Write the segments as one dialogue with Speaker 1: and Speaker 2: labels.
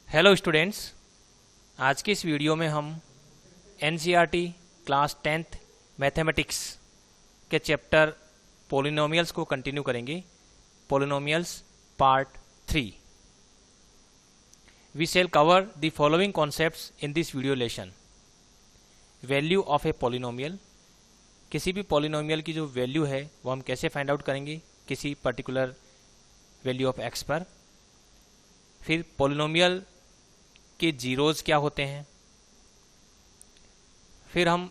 Speaker 1: Hello students, आज की इस वीडियो में हम एनसीईआरटी क्लास 10th मैथमेटिक्स के चैप्टर पॉलिनोमियल्स को कंटिन्यू करेंगे। Polynomials part 3। We shall cover the following concepts in this video lesson. Value of a polynomial, किसी भी पॉलिनोमियल की जो वैल्यू है वो हम कैसे फाइंड आउट करेंगे किसी पर्टिकुलर वैल्यू ऑफ एक्स पर। फिर पॉलिनोमियल के जीरोज क्या होते हैं। फिर हम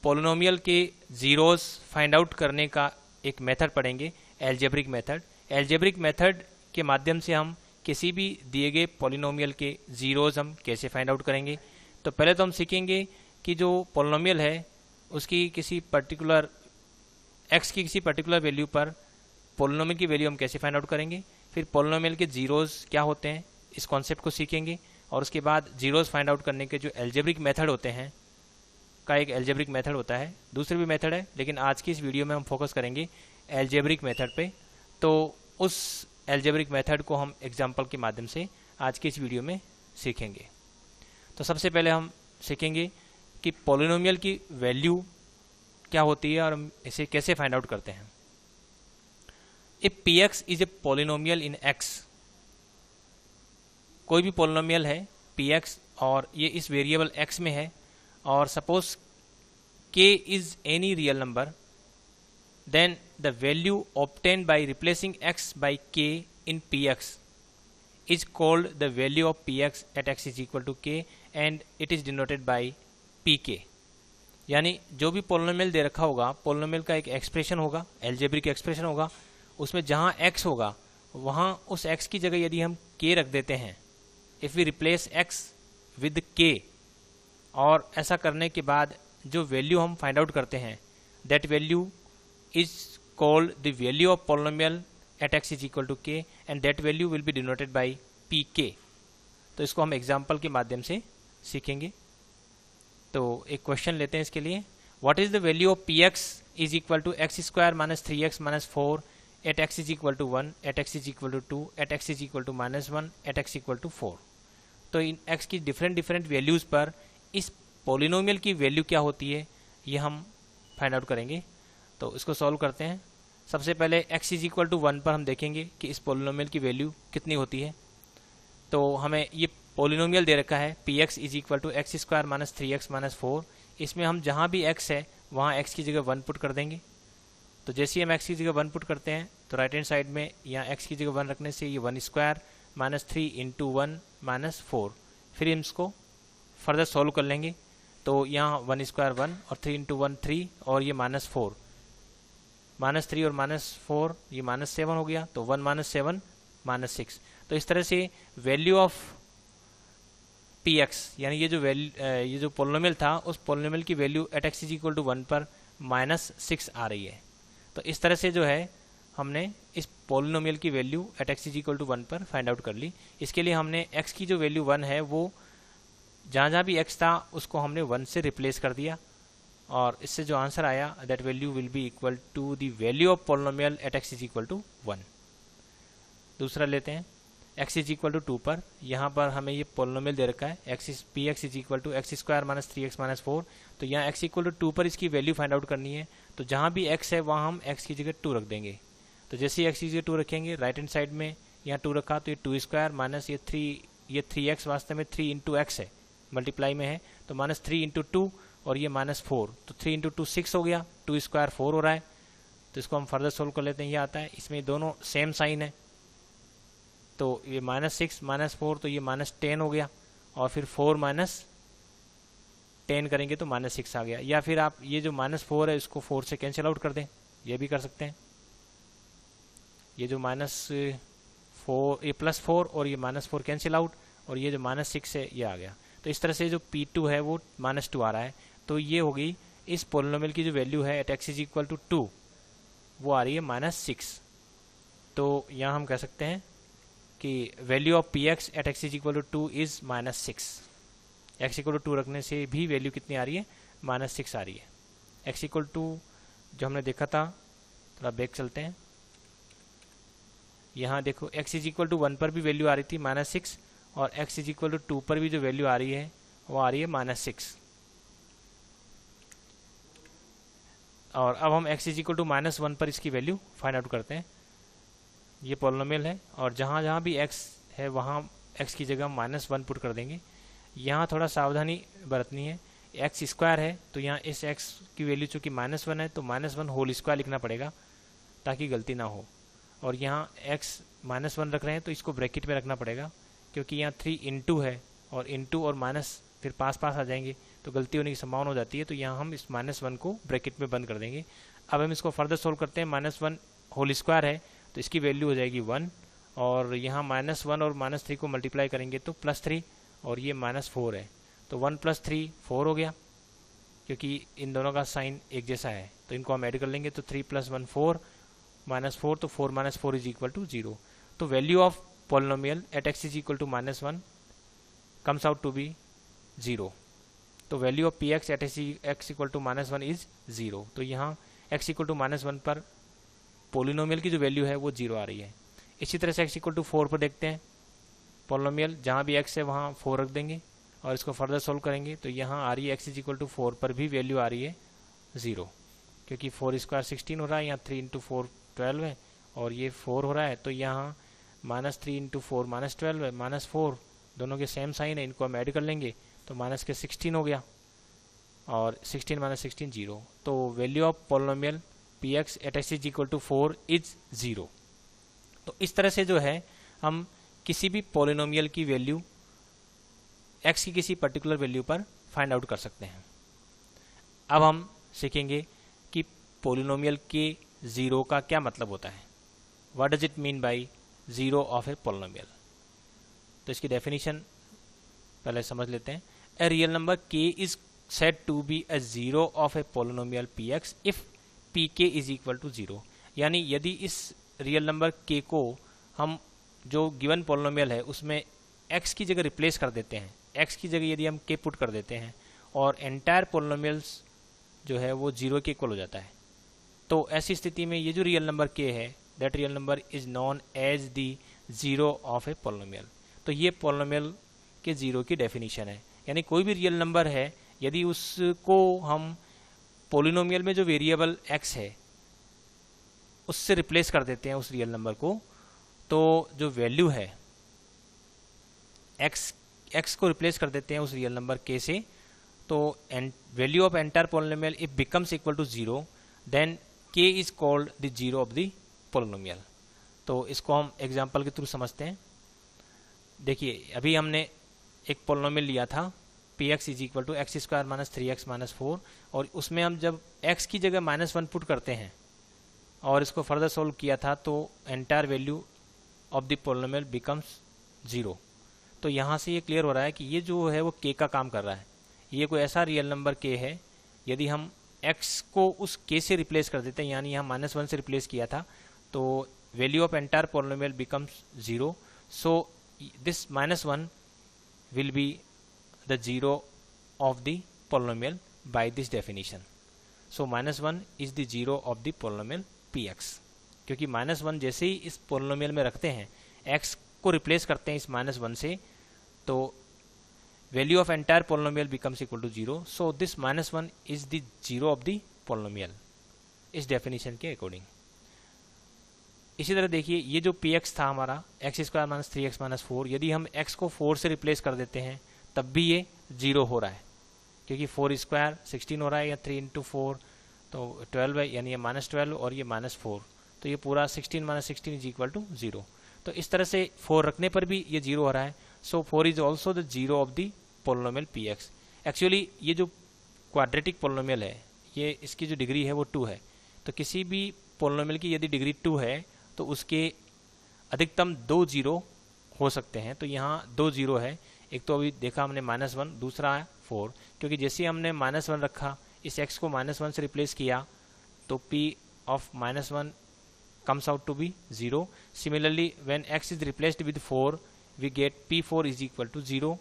Speaker 1: पॉलिनोमियल के जीरोज फाइंड आउट करने का एक मेथड पढ़ेंगे, एल्जेब्रिक मेथड। एल्जेब्रिक मेथड के माध्यम से हम किसी भी दिए गए पॉलिनोमियल के जीरोज हम कैसे फाइंड आउट करेंगे। तो पहले तो हम सीखेंगे कि जो पॉलिनोमियल है उसकी किसी पर्टिकुलर एक्स की किसी पर्टिकुलर वैल्यू पर पॉलिनोमियल की वैल्यू हम कैसे फाइंड आउट करेंगे। फिर पॉलिनोमियल के जीरोज क्या होते हैं इस कॉन्सेप्ट को सीखेंगे, और उसके बाद जीरोज फाइंड आउट करने के जो एल्जेब्रिक मेथड होते हैं का एक एल्जेब्रिक मेथड होता है, दूसरे भी मेथड है, लेकिन आज की इस वीडियो में हम फोकस करेंगे एल्जेब्रिक मेथड पे। तो उस एल्जेब्रिक मेथड को हम एग्जांपल के माध्यम से आज की इस वीडियो में सीखेंगे। तो सबसे पहले हम सीखेंगे कि पॉलिनोमियल की वैल्यू क्या होती है और हम इसे कैसे फाइंड आउट करते हैं। If P x is a polynomial in x, कोई भी पॉलिनोमियल है पी एक्स और ये इस वेरिएबल एक्स में है, और suppose K is any real number, then the value obtained by replacing X by K in P x is called the value of P x at x is equal to K and it is denoted by P K. यानी जो भी polynomial दे रखा होगा, polynomial का एक expression होगा, algebraic expression होगा, उसमें जहाँ एक्स होगा वहाँ उस एक्स की जगह यदि हम के रख देते हैं, if we replace x with k, और ऐसा करने के बाद जो वैल्यू हम फाइंड आउट करते हैं that value is called the value of polynomial at x is equal to K and that value will be denoted by P K. तो इसको हम एग्जाम्पल के माध्यम से सीखेंगे। तो एक क्वेश्चन लेते हैं इसके लिए। What is the value of P x is equal to x square minus 3x minus 4 at x is equal to 1 at x is equal to 2 at x is equal to minus 1 at x equal to 4। तो इन x की different values पर इस polynomial की value क्या होती है ये हम फाइंड आउट करेंगे। तो इसको सॉल्व करते हैं। सबसे पहले x इज इक्वल टू 1 पर हम देखेंगे कि इस पॉलिनोमियल की वैल्यू कितनी होती है। तो हमें ये पॉलिनोमियल दे रखा है p x is equal to x square minus 3x minus 4। इसमें हम जहाँ भी x है वहाँ x की जगह 1 पुट कर देंगे। तो जैसे ही हम x की जगह 1 पुट करते हैं तो राइट हैंड साइड में यहाँ x की जगह 1 रखने से ये 1 स्क्वायर माइनस 3 इंटू 1 माइनस 4। फिर हम इसको फर्दर सॉल्व कर लेंगे। तो यहाँ 1 स्क्वायर 1 और 3 इंटू 1 3 और ये माइनस 4, माइनस 3 और माइनस 4 ये माइनस 7 हो गया। तो 1 माइनस 7 माइनस 6। तो इस तरह से वैल्यू ऑफ पी एक्स यानी ये जो पॉलिनोमियल था उस पॉलिनोमियल की value at x is equal to 1 पर माइनस 6 आ रही है। तो इस तरह से जो है हमने इस पॉलिनोमियल की value at x is equal to 1 पर फाइंड आउट कर ली। इसके लिए हमने x की जो वैल्यू 1 है वो जहाँ भी x था उसको हमने 1 से रिप्लेस कर दिया, और इससे जो आंसर आया that value will be equal to the value of polynomial at x is equal to 1। दूसरा लेते हैं x इज इक्वल टू 2 पर। यहाँ पर हमें ये पॉलिनोमियल दे रखा है p x is equal to x square minus 3x minus 4। तो यहाँ x इक्वल टू 2 पर इसकी वैल्यू फाइंड आउट करनी है। तो जहाँ भी x है वहाँ हम x की जगह 2 रख देंगे। तो जैसे ही x की जगह 2 रखेंगे राइट हैंड साइड में यहाँ 2 रखा तो ये 2 स्क्वायर माइनस ये 3x वास्तव में 3 इंटू एक्स है, मल्टीप्लाई में है, तो माइनस 3 इंटू 2 और ये माइनस 4। तो 3 इंटू 2 6 हो गया, 2 स्क्वायर 4 हो रहा है। तो इसको हम फर्दर सोल्व कर लेते हैं। ये आता है, इसमें दोनों सेम साइन है। तो ये माइनस 6 माइनस 4 तो ये माइनस 10 हो गया, और फिर 4 माइनस 10 करेंगे तो माइनस 6 आ गया। या फिर आप ये जो माइनस 4 है इसको 4 से कैंसिल आउट कर दें, ये भी कर सकते हैं। ये जो माइनस 4 ये प्लस 4 और ये माइनस 4 कैंसिल आउट, और ये जो माइनस 6 है ये आ गया। तो इस तरह से जो P2 है वो माइनस 2 आ रहा है। तो ये होगी इस पॉलिनोमियल की जो वैल्यू है at x is equal to 2 वो आ रही है माइनस 6। तो यहाँ हम कह सकते हैं कि value of P x at x is equal to 2 is minus 6। X equal to 2 रखने से भी वैल्यू कितनी आ रही है, माइनस 6 आ रही है। एक्स इक्वल टू जो हमने देखा था, थोड़ा बैक चलते हैं। यहाँ देखो x इज इक्वल टू 1 पर भी वैल्यू आ रही थी माइनस 6, और x इज इक्वल टू 2 पर भी जो वैल्यू आ रही है वो आ रही है -6। और अब हम x इज इक्वल टू -1 पर इसकी वैल्यू फाइंड आउट करते हैं। ये पॉलिनोमियल है और जहाँ जहाँ भी x है वहाँ x की जगह -1 पुट कर देंगे। यहाँ थोड़ा सावधानी बरतनी है, x स्क्वायर है तो यहाँ इस x की वैल्यू चूँकि -1 है तो -1 होल स्क्वायर लिखना पड़ेगा ताकि गलती ना हो। और यहाँ x -1 रख रहे हैं तो इसको ब्रैकेट में रखना पड़ेगा क्योंकि यहाँ 3 इंटू है और इंटू और माइनस फिर पास आ जाएंगे तो गलती होने की संभावना हो जाती है। तो यहाँ हम इस -1 को ब्रैकेट में बंद कर देंगे। अब हम इसको फर्दर सोल्व करते हैं। -1 होल स्क्वायर है तो इसकी वैल्यू हो जाएगी 1 और यहाँ -1 और -3 को मल्टीप्लाई करेंगे तो +3 और ये -4 है तो 1 + 3 4 हो गया क्योंकि इन दोनों का साइन एक जैसा है तो इनको हम ऐड कर लेंगे तो 3 + 1 4 -4 तो 4 - 4 इज इक्वल टू 0। तो value of polynomial at x is equal to -1 comes out to be 0। तो value of px at x equal to -1 is 0। तो यहाँ x इक्वल टू -1 पर पॉलिनोमियल की जो वैल्यू है वो 0 आ रही है। इसी तरह से x इक्वल टू 4 पर देखते हैं। पॉलिनोमियल जहाँ भी x है वहाँ 4 रख देंगे और इसको फर्दर सोल्व करेंगे तो यहाँ आ रही है x इज इक्वल टू 4 पर भी वैल्यू आ रही है 0 क्योंकि 4 स्क्वायर 16 हो रहा है, यहाँ 3 इंटू 4 12 है और ये 4 हो रहा है तो यहाँ -3 इंटू 4 -12 है, -4 दोनों के सेम साइन है, इनको हम ऐड कर लेंगे तो माइनस के 16 हो गया और 16 - 16 0। तो value of polynomial px at x is equal to 4 is 0। तो इस तरह से जो है हम किसी भी पॉलिनोमियल की वैल्यू x की किसी पर्टिकुलर वैल्यू पर फाइंड आउट कर सकते हैं। अब हम सीखेंगे कि पॉलिनोमियल के 0 का क्या मतलब होता है। What does it mean by 0 of a polynomial. तो इसकी डेफिनेशन पहले समझ लेते हैं। A real number k is said to be a 0 of a polynomial px if pk is equal to 0। यानी यदि इस रियल नंबर k को हम जो गिवन पॉलिनोमियल है उसमें x की जगह रिप्लेस कर देते हैं, x की जगह यदि हम k पुट कर देते हैं और एंटायर पॉलिनोमियल्स जो है वो 0 के इक्वल हो जाता है। तो ऐसी स्थिति में ये जो रियल नंबर k है that real number is known as the 0 of a polynomial. तो ये पॉलिनोमियल के 0 की डेफिनेशन है। यानी कोई भी रियल नंबर है यदि उसको हम पॉलिनोमियल में जो वेरिएबल x है उससे रिप्लेस कर देते हैं उस रियल नंबर को तो जो वैल्यू है x को रिप्लेस कर देते हैं उस रियल नंबर k से तो value of entire polynomial if becomes equal to 0 then k is called the 0 of the polynomial. तो इसको हम एग्जांपल के थ्रू समझते हैं। देखिए अभी हमने एक पॉलिनोमियल लिया था px is equal to x square minus 3x minus 4 और उसमें हम जब x की जगह -1 पुट करते हैं और इसको फर्दर सोल्व किया था तो entire value of the polynomial becomes 0। तो यहाँ से ये क्लियर हो रहा है कि ये जो है वो k का काम कर रहा है। ये कोई ऐसा रियल नंबर k है यदि हम x को उस k से रिप्लेस कर देते हैं, यानी यहाँ -1 से रिप्लेस किया था तो value of entire polynomial becomes 0। So this -1 will be the 0 of the polynomial by this definition. So -1 is the 0 of the polynomial px। क्योंकि -1 जैसे ही इस polynomial में रखते हैं x को रिप्लेस करते हैं इस -1 से तो value of entire polynomial becomes equal to 0. So this -1 is the 0 of the polynomial इस definition के अकॉर्डिंग। इसी तरह देखिए ये जो px था हमारा x square minus 3x minus 4, यदि हम x को 4 से रिप्लेस कर देते हैं तब भी ये 0 हो रहा है क्योंकि 4 स्क्वायर 16 हो रहा है या 3 इंटू 4 तो 12 है, यानी ये -12 और ये -4 तो ये पूरा 16 माइनस 16 इज इक्वल टू 0। तो इस तरह से 4 रखने पर भी ये 0 हो रहा है। सो 4 is also the 0 of the polynomial px। Actually ये जो क्वाड्रेटिक पॉलिनोमियल है ये इसकी जो डिग्री है वो 2 है। तो किसी भी पॉलिनोमियल की यदि डिग्री 2 है तो उसके अधिकतम 2 0 हो सकते हैं। तो यहाँ 2 0 है, एक तो अभी देखा हमने -1, दूसरा है 4। क्योंकि जैसे हमने -1 रखा इस x को -1 से रिप्लेस किया तो p of -1 comes out to be 0. Similarly when x is replaced with 4 we get p4 is equal to 0।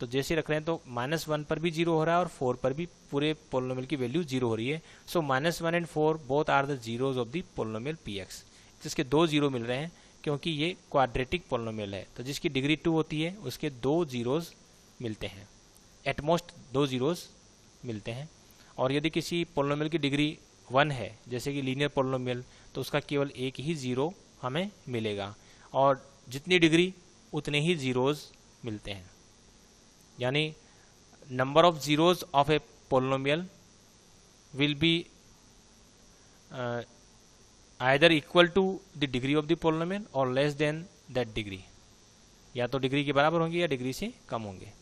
Speaker 1: तो जैसे रख रहे हैं तो -1 पर भी 0 हो रहा है और 4 पर भी पूरे पोलिनोमियल की वैल्यू 0 हो रही है। So -1 and 4 both are the zeros of the polynomial px। जिसके 2 0 मिल रहे हैं क्योंकि ये क्वाड्रेटिक पोलिनोमियल है। तो जिसकी डिग्री 2 होती है उसके 2 जीरोज़ मिलते हैं, एटमोस्ट 2 जीरोज़ मिलते हैं। और यदि किसी पोलिनोमियल की डिग्री 1 है, जैसे कि लीनियर पोलिनोमियल, तो उसका केवल एक ही ज़ीरो हमें मिलेगा, और जितनी डिग्री उतने ही ज़ीरोज़ मिलते हैं। यानी number of zeros of a polynomial will be either equal to the degree of the polynomial और लेस देन दैट डिग्री, या तो डिग्री के बराबर होंगे या डिग्री से कम होंगे।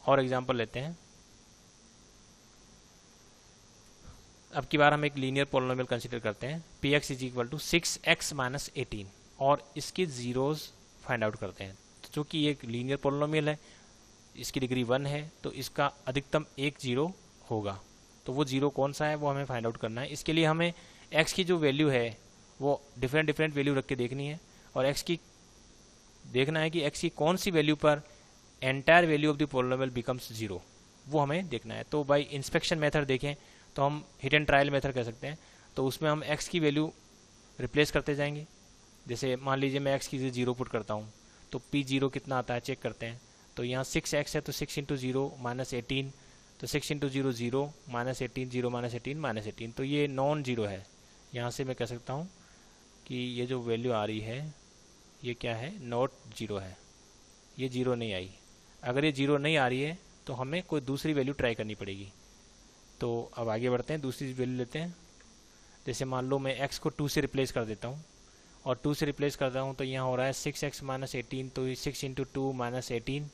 Speaker 1: और एग्जांपल लेते हैं। अब की बार हम एक लीनियर पोलिनोमियल कंसीडर करते हैं, p x is equal to 6x minus 18, और इसके ज़ीरोज़ फाइंड आउट करते हैं। तो चूँकि ये एक लीनियर पोलिनोमियल है, इसकी डिग्री 1 है, तो इसका अधिकतम एक जीरो होगा। तो वो जीरो कौन सा है वो हमें फाइंड आउट करना है। इसके लिए हमें x की जो वैल्यू है वो डिफरेंट वैल्यू रख के देखनी है, और x की देखना है कि x की कौन सी वैल्यू पर entire value of the polynomial becomes zero, वो हमें देखना है। तो बाय इंस्पेक्शन मेथड देखें तो हम हिट एंड ट्रायल मेथड कह सकते हैं। तो उसमें हम x की वैल्यू रिप्लेस करते जाएंगे। जैसे मान लीजिए मैं x की जीरो पुट करता हूँ, तो p जीरो कितना आता है चेक करते हैं। तो यहाँ 6x है, तो 6 इंटू जीरो माइनस 18, तो 6 into zero zero minus 18, zero minus 18 minus 18, तो ये नॉन जीरो है। यहाँ से मैं कह सकता हूँ कि ये जो वैल्यू आ रही है ये क्या है, नॉट जीरो है, ये जीरो नहीं आई। अगर ये जीरो नहीं आ रही है तो हमें कोई दूसरी वैल्यू ट्राई करनी पड़ेगी। तो अब आगे बढ़ते हैं, दूसरी वैल्यू लेते हैं। जैसे मान लो मैं x को 2 से रिप्लेस कर देता हूँ, और 2 से रिप्लेस करता हूँ तो यहाँ हो रहा है 6x माइनस 18, तो 6 इंटू 2 माइनस 18,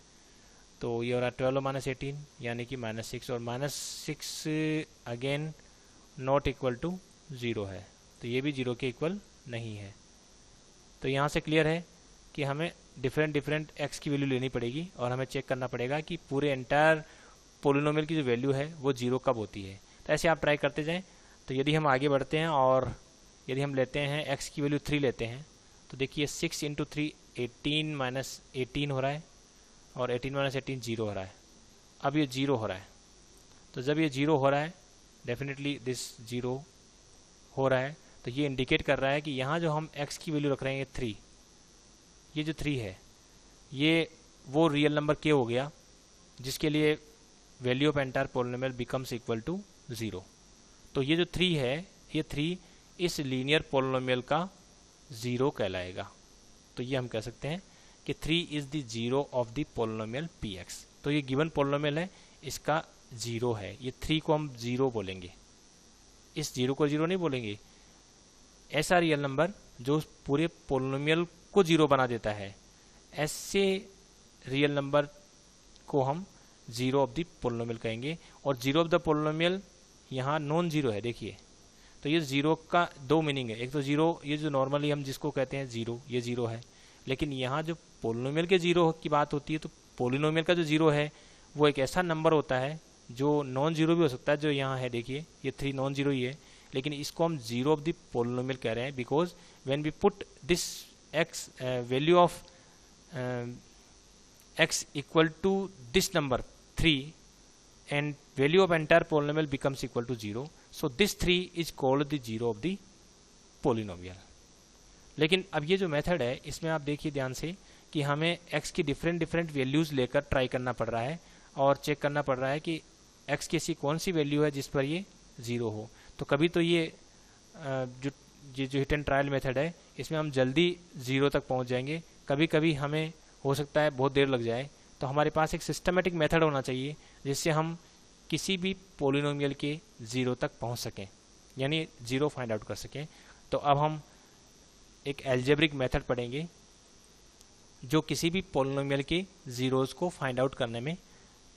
Speaker 1: तो ये हो रहा है 12 माइनस 18 यानी कि माइनस 6, और minus 6 again not equal to zero है, तो ये भी जीरो के इक्वल नहीं है। तो यहाँ से क्लियर है कि हमें डिफरेंट x की वैल्यू लेनी पड़ेगी, और हमें चेक करना पड़ेगा कि पूरे एंटायर पोलिनोमियल की जो वैल्यू है वो जीरो कब होती है। तो ऐसे आप ट्राई करते जाएं। तो यदि हम आगे बढ़ते हैं और यदि हम लेते हैं x की वैल्यू 3 लेते हैं, तो देखिए 6 इंटू 3 18 माइनस 18 हो रहा है, और 18 माइनस 18 जीरो हो रहा है। अब ये जीरो हो रहा है, तो जब ये जीरो हो रहा है डेफिनेटली दिस जीरो हो रहा है, तो ये इंडिकेट कर रहा है कि यहाँ जो हम x की वैल्यू रख रहे हैं ये 3, ये जो 3 है ये वो रियल नंबर k हो गया जिसके लिए value of entire polynomial becomes equal to zero. तो ये जो 3 है, ये 3 इस लीनियर पोलिनोमियल का ज़ीरो कहलाएगा। तो ये हम कह सकते हैं कि 3 is the zero of the polynomial px। तो ये गिवन पोलिनोमियल है, इसका ज़ीरो है, ये 3 को हम ज़ीरो बोलेंगे, इस ज़ीरो को ज़ीरो नहीं बोलेंगे। ऐसा रियल नंबर जो पूरे पोलिनोमियल को ज़ीरो बना देता है, ऐसे रियल नंबर को हम ज़ीरो ऑफ द पोलिनोमियल कहेंगे। और ज़ीरो ऑफ द पोलिनोमियल यहाँ नॉन ज़ीरो है, देखिए। तो ये ज़ीरो का दो मीनिंग है, एक तो ज़ीरो ये जो नॉर्मली हम जिसको कहते हैं ज़ीरो, ये ज़ीरो है, लेकिन यहाँ जो पोलिनोमियल के ज़ीरो की बात होती है तो पोलिनोमियल का जो ज़ीरो है वो एक ऐसा नंबर होता है जो नॉन ज़ीरो भी हो सकता है। जो यहाँ है देखिए ये 3 नॉन ज़ीरो ही है, लेकिन इसको हम ज़ीरो ऑफ द पोलिनोमियल कह रहे हैं, because when we put this x value of x equal to this number 3 and value of entire polynomial becomes equal to 0, so this 3 is called the zero of the polynomial। लेकिन अब ये जो method है इसमें आप देखिए ध्यान से कि हमें x की डिफरेंट वैल्यूज़ लेकर ट्राई करना पड़ रहा है और चेक करना पड़ रहा है कि x की ऐसी कौन सी वैल्यू है जिस पर ये ज़ीरो हो। तो कभी तो ये जो हिट एंड ट्रायल मेथड है इसमें हम जल्दी ज़ीरो तक पहुंच जाएंगे, कभी कभी हमें हो सकता है बहुत देर लग जाए। तो हमारे पास एक सिस्टमेटिक मेथड होना चाहिए जिससे हम किसी भी पोलिनोमियल के ज़ीरो तक पहुंच सकें, यानी ज़ीरो फाइंड आउट कर सकें। तो अब हम एक एल्जेब्रिक मेथड पढ़ेंगे जो किसी भी पोलिनोमियल के ज़ीरोज़ को फाइंड आउट करने में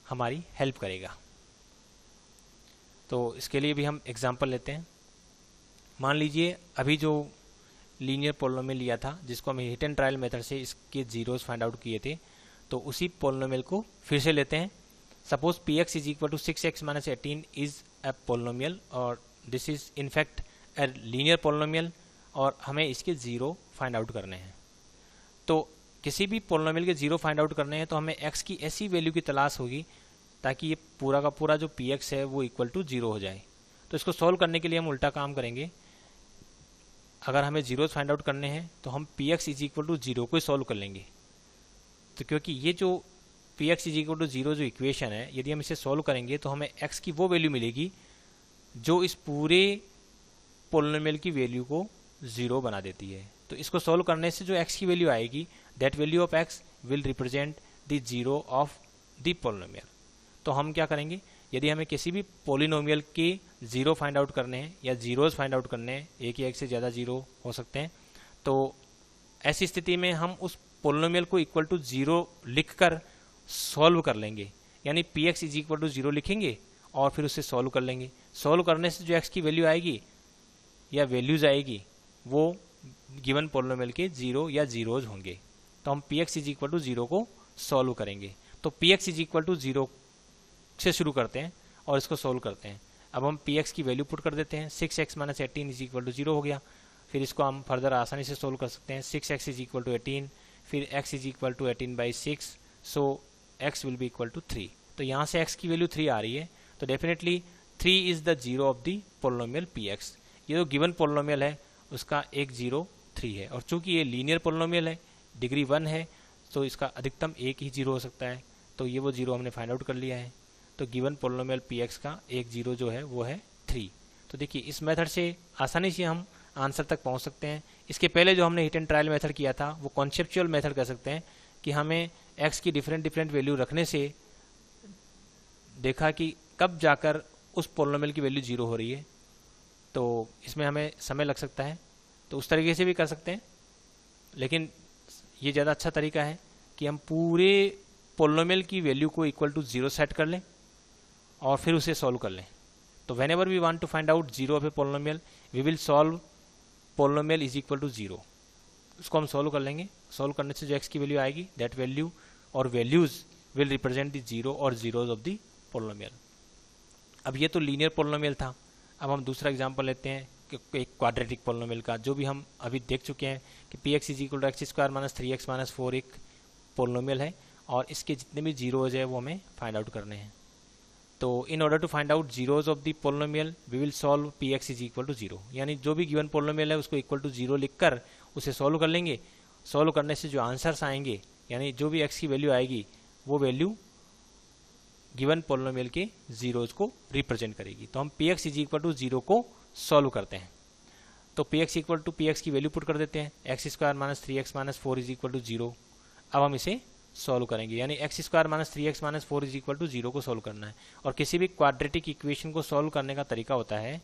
Speaker 1: हमारी हेल्प करेगा। तो इसके लिए भी हम एग्जांपल लेते हैं। मान लीजिए अभी जो लीनियर पोलिनोमियल लिया था जिसको हम हिट एंड ट्रायल मेथड से इसके ज़ीरोज़ फाइंड आउट किए थे, तो उसी पोलिनोमियल को फिर से लेते हैं। Suppose px is equal to 6x minus 18 is a polynomial, और this is in fact a linear polynomial, और हमें इसके ज़ीरो फाइंड आउट करने हैं। तो किसी भी पोलिनोमियल के ज़ीरो फाइंड आउट करने हैं तो हमें x की ऐसी वैल्यू की तलाश होगी ताकि ये पूरा का पूरा जो px है वो इक्वल टू ज़ीरो हो जाए। तो इसको सॉल्व करने के लिए हम उल्टा काम करेंगे। अगर हमें जीरोज फाइंड आउट करने हैं तो हम P x is equal to zero को सॉल्व कर लेंगे। तो क्योंकि ये जो P x is equal to zero जो इक्वेशन है, यदि हम इसे सॉल्व करेंगे तो हमें एक्स की वो वैल्यू मिलेगी जो इस पूरे पोलिनोमियल की वैल्यू को जीरो बना देती है। तो इसको सॉल्व करने से जो एक्स की वैल्यू आएगी, that value of x will represent the zero of the polynomial. तो हम क्या करेंगे, यदि हमें किसी भी पोलिनोमियल के जीरो फाइंड आउट करने हैं या जीरोज फाइंड आउट करने हैं, एक या एक से ज़्यादा जीरो हो सकते हैं, तो ऐसी स्थिति में हम उस पोलिनोमियल को इक्वल टू जीरो लिखकर सॉल्व कर लेंगे। यानी P x is equal to zero लिखेंगे और फिर उसे सॉल्व कर लेंगे। सॉल्व करने से जो एक्स की वैल्यू आएगी या वैल्यूज आएगी वो गिवन पोलिनोमियल के जीरो या जीरोज होंगे। तो हम P x is equal to zero को सॉल्व करेंगे। तो P x is equal to zero से शुरू करते हैं और इसको सॉल्व करते हैं। अब हम पी एक्स की वैल्यू पुट कर देते हैं, 6x minus 18 is equal to zero हो गया। फिर इसको हम फर्दर आसानी से सोल्व कर सकते हैं, 6x इज इक्वल टू 18, फिर x is equal to 18/6, so x will be equal to 3। तो यहाँ से x की वैल्यू 3 आ रही है, तो definitely 3 is the zero of the polynomial px। ये जो गिवन पोलिनोमियल है उसका एक जीरो 3 है, और चूंकि ये लीनियर पोलिनोमियल है, डिग्री 1 है, तो इसका अधिकतम एक ही जीरो हो सकता है। तो ये वो जीरो हमने फाइंड आउट कर लिया है। तो गिवन पोलिनोमियल px का एक जीरो जो है वो है 3। तो देखिए इस मेथड से आसानी से हम आंसर तक पहुंच सकते हैं। इसके पहले जो हमने हिट एंड ट्रायल मेथड किया था वो कॉन्सेप्चुअल मेथड कह सकते हैं, कि हमें x की डिफरेंट वैल्यू रखने से देखा कि कब जाकर उस पोलिनोमियल की वैल्यू जीरो हो रही है। तो इसमें हमें समय लग सकता है, तो उस तरीके से भी कर सकते हैं, लेकिन ये ज़्यादा अच्छा तरीका है कि हम पूरे पोलिनोमियल की वैल्यू को इक्वल टू जीरो सेट कर लें और फिर उसे सॉल्व कर लें। तो whenever we want to find out zero of a polynomial, we will solve polynomial is equal to zero. उसको हम सॉल्व कर लेंगे। सॉल्व करने से जो एक्स की वैल्यू आएगी, दैट वैल्यू और values will represent the zero और जीरोज ऑफ द पोलिनोमियल। अब ये तो लीनियर पोलिनोमियल था। अब हम दूसरा एग्जांपल लेते हैं कि एक क्वाड्रेटिक पोलिनोमियल का, जो भी हम अभी देख चुके हैं कि P x is equal to x square minus 3x minus 4 एक पोलिनोमियल है, और इसके जितने भी जीरोज है वो हमें फाइंड आउट करने हैं। तो in order to find out zeros of the polynomial we will solve P x is equal to zero. यानी जो भी गिवन पोलिनोमियल है उसको इक्वल टू जीरो लिखकर उसे सॉल्व कर लेंगे। सॉल्व करने से जो आंसर्स आएंगे, यानी जो भी एक्स की वैल्यू आएगी वो वैल्यू गिवन पोलिनोमियल के जीरोज को रिप्रेजेंट करेगी। तो हम P x is equal to zero को सॉल्व करते हैं। तो P x equal to P x की वैल्यू पुट कर देते हैं, x square minus 3x minus 4 is equal to zero. अब हम इसे सॉल्व करेंगे, यानी x square minus 3x minus 4 is equal to zero को सॉल्व करना है। और किसी भी क्वाड्रेटिक इक्वेशन को सॉल्व करने का तरीका होता है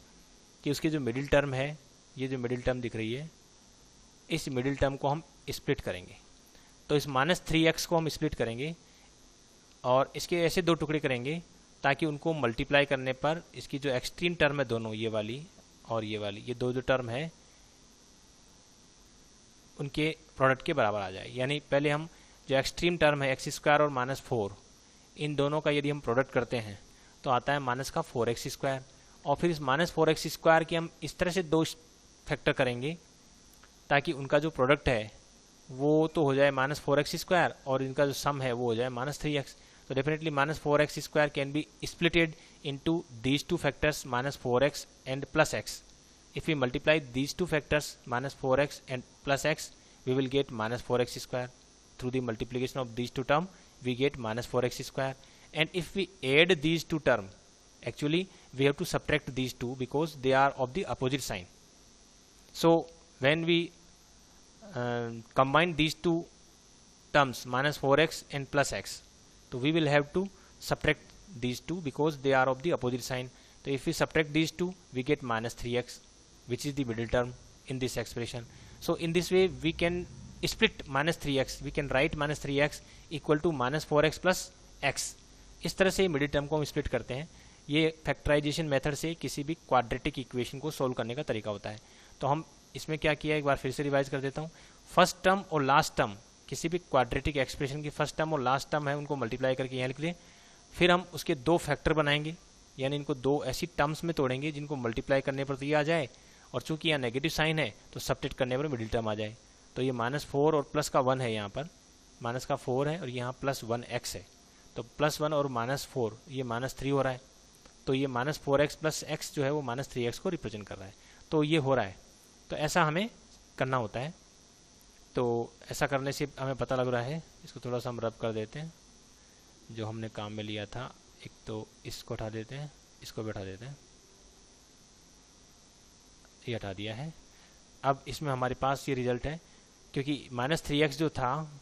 Speaker 1: कि उसकी जो मिडिल टर्म है, ये जो मिडिल टर्म दिख रही है, इस मिडिल टर्म को हम स्प्लिट करेंगे। तो इस माइनस 3x को हम स्प्लिट करेंगे और इसके ऐसे दो टुकड़े करेंगे ताकि उनको मल्टीप्लाई करने पर इसकी जो एक्सट्रीम टर्म है दोनों, ये वाली और ये वाली, ये दो जो टर्म है उनके प्रोडक्ट के बराबर आ जाए। यानी पहले हम जो एक्सट्रीम टर्म है एक्स स्क्वायर और माइनस 4, इन दोनों का यदि हम प्रोडक्ट करते हैं तो आता है माइनस का 4x स्क्वायर, और फिर इस माइनस 4x स्क्वायर की हम इस तरह से दो फैक्टर करेंगे ताकि उनका जो प्रोडक्ट है वो तो हो जाए माइनस 4x स्क्वायर और इनका जो सम है वो हो जाए माइनस 3x। तो definitely minus 4x square can be splitted into these two factors minus 4x and plus x. If we multiply these two factors minus 4x and plus x, we will get minus 4x square. Through the multiplication of these two terms, we get minus 4x square. And if we add these two terms, actually we have to subtract these two because they are of the opposite sign. So when we combine these two terms minus 4x and plus x, so we will have to subtract these two because they are of the opposite sign. So if we subtract these two, we get minus 3x, which is the middle term in this expression. So in this way we can split minus 3x, we can write minus 3x equal to minus 4x plus x. इस तरह से middle term को हम split करते हैं। ये factorisation method से किसी भी क्वाड्रेटिक इक्वेशन को सोल्व करने का तरीका होता है। तो हम इसमें क्या किया, एक बार फिर से रिवाइज कर देता हूँ। फर्स्ट टर्म और लास्ट टर्म, किसी भी क्वाड्रेटिक एक्सप्रेशन की फर्स्ट टर्म और लास्ट टर्म है उनको मल्टीप्लाई करके यहाँ लिख लें। फिर हम उसके दो फैक्टर बनाएंगे, यानी इनको दो ऐसी टर्म्स में तोड़ेंगे जिनको मल्टीप्लाई करने पर तो ये आ जाए, और चूंकि यहाँ नेगेटिव साइन है तो सब्ट्रैक्ट करने पर मिडिल टर्म आ जाए। तो ये माइनस 4 और प्लस का 1 है, यहाँ पर माइनस का 4 है और यहाँ प्लस 1x है। तो प्लस 1 और माइनस 4 ये माइनस 3 हो रहा है। तो ये माइनस 4x प्लस x जो है वो माइनस 3x को रिप्रेजेंट कर रहा है। तो ये हो रहा है। तो ऐसा हमें करना होता है। तो ऐसा करने से हमें पता लग रहा है, इसको थोड़ा सा हम रब कर देते हैं जो हमने काम में लिया था। एक तो इसको हटा देते हैं, इसको भी हटा देते हैं, ये हटा दिया है। अब इसमें हमारे पास ये रिजल्ट है, क्योंकि -3x जो था,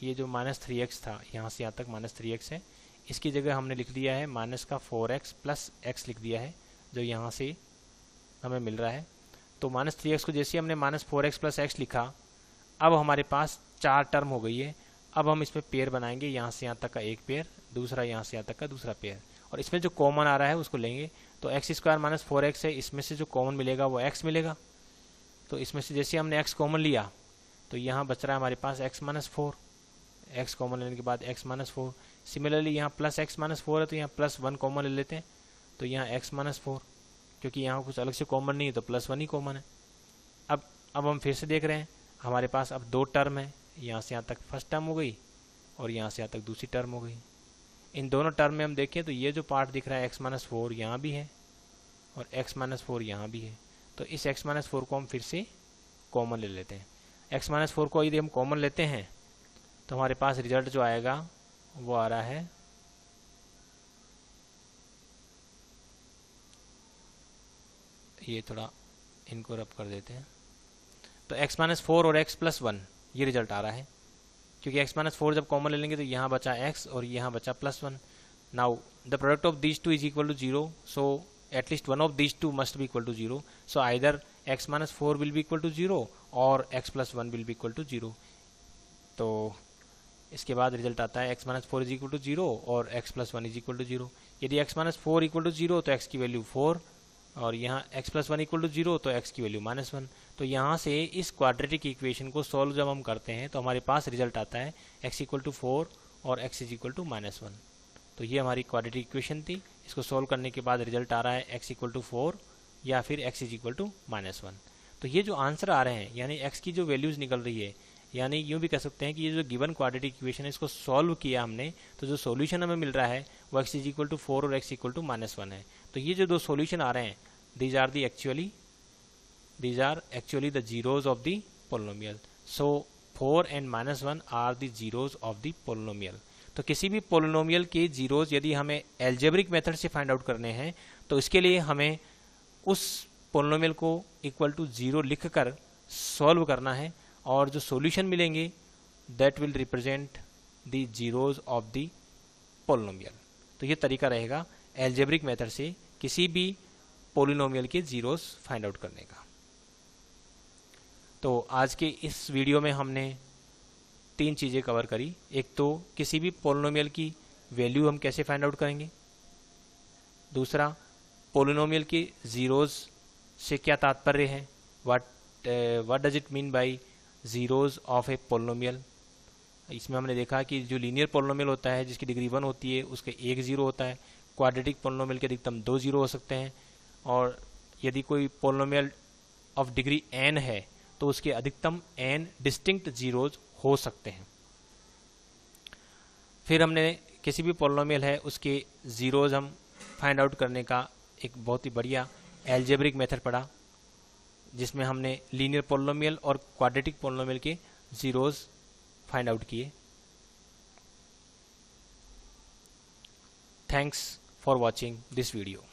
Speaker 1: ये जो -3x था यहाँ से यहाँ तक -3x है, इसकी जगह हमने लिख दिया है -4x + x लिख दिया है, जो यहाँ से हमें मिल रहा है। तो -3x को जैसे हमने -4x + x लिखा, अब हमारे पास 4 टर्म हो गई है। अब हम इसमें पेयर बनाएंगे, यहाँ से यहाँ तक का एक पेयर, दूसरा यहाँ से यहाँ तक का दूसरा पेयर, और इसमें जो कॉमन आ रहा है उसको लेंगे। तो x² - 4x है, इसमें से जो कॉमन मिलेगा वो x मिलेगा। तो इसमें से जैसे हमने x कॉमन लिया तो यहाँ बच रहा है हमारे पास x - 4, x कॉमन लेने के बाद x - 4। सिमिलरली यहाँ +x - 4 है तो यहाँ +1 कॉमन ले लेते हैं, तो यहाँ x - 4, क्योंकि यहाँ कुछ अलग से कॉमन नहीं है तो +1 ही कॉमन है। अब हम फिर से देख रहे हैं, हमारे पास अब 2 टर्म है, यहाँ से यहाँ तक फर्स्ट टर्म हो गई और यहाँ से यहाँ तक दूसरी टर्म हो गई। इन दोनों टर्म में हम देखें तो ये जो पार्ट दिख रहा है x - 4 यहाँ भी है और x - 4 यहाँ भी है। तो इस x - 4 को हम फिर से कॉमन ले लेते हैं। x - 4 को यदि हम कॉमन लेते हैं तो हमारे पास रिजल्ट जो आएगा वो आ रहा है ये, थोड़ा इनको रब कर देते हैं। तो x - 4 और x + 1 ये रिजल्ट आ रहा है, क्योंकि x - 4 जब कॉमन ले लेंगे तो यहाँ बचा x और यहाँ बचा +1। Now the product of these two is equal to 0, so at least one of these two must be equal to 0। So either x - 4 will be equal to 0 और x + 1 will be equal to 0। तो इसके बाद result आता है x - 4 is equal to 0 और x + 1 is equal to 0। यदि x - 4 equal to 0 तो x की वैल्यू 4 और यहाँ x + 1 इक्वल टू 0 तो x की वैल्यू -1। तो यहाँ से इस क्वाड्रेटिक इक्वेशन को सॉल्व जब हम करते हैं तो हमारे पास रिजल्ट आता है x = 4 और x = -1। तो ये हमारी क्वाड्रेटिक इक्वेशन थी। इसको सॉल्व करने के बाद रिजल्ट आ रहा है x = 4 या फिर x = -1। तो ये जो आंसर आ रहे हैं, यानी x की जो वैल्यूज़ निकल रही है, यानी यूँ भी कह सकते हैं कि ये जो गिवन क्वाड्रेटिक इक्वेशन है इसको सॉल्व किया हमने, तो जो सॉल्यूशन हमें मिल रहा है वो x = 4 और x = -1 है। तो ये जो दो सॉल्यूशन आ रहे हैं, these are actually the zeros of the polynomial. So 4 and -1 are the zeros of the polynomial. तो किसी भी पोलिनोमियल के जीरोज यदि हमें एल्जेब्रिक मेथड से फाइंड आउट करने हैं तो इसके लिए हमें उस पोलिनोमियल को इक्वल टू 0 लिख कर सॉल्व करना है, और जो सॉल्यूशन मिलेंगे that will represent the zeros of the polynomial. तो ये तरीका रहेगा एल्जेब्रिक मेथड से किसी भी पोलिनोमियल के जीरोस फाइंड आउट करने का। तो आज के इस वीडियो में हमने 3 चीज़ें कवर करी। एक तो किसी भी पोलिनोमियल की वैल्यू हम कैसे फाइंड आउट करेंगे, दूसरा पोलिनोमियल के जीरोज से क्या तात्पर्य है, what does it mean bye zeros of a polynomial. इसमें हमने देखा कि जो लीनियर पोलिनोमियल होता है जिसकी डिग्री 1 होती है उसके 1 जीरो होता है, क्वाड्रेटिक पोलिनोमियल के अधिकतम 2 जीरो हो सकते हैं, और यदि कोई पोलिनोमियल ऑफ डिग्री n है तो उसके अधिकतम n डिस्टिंक्ट जीरोज हो सकते हैं। फिर हमने किसी भी पोलिनोमियल है उसके जीरोज हम फाइंड आउट करने का एक बहुत ही बढ़िया एल्जेब्रिक मेथड पढ़ा, जिसमें हमने लीनियर पोलिनोमियल और क्वाड्रेटिक पोलिनोमियल के जीरोज फाइंड आउट किए। Thanks for watching this video.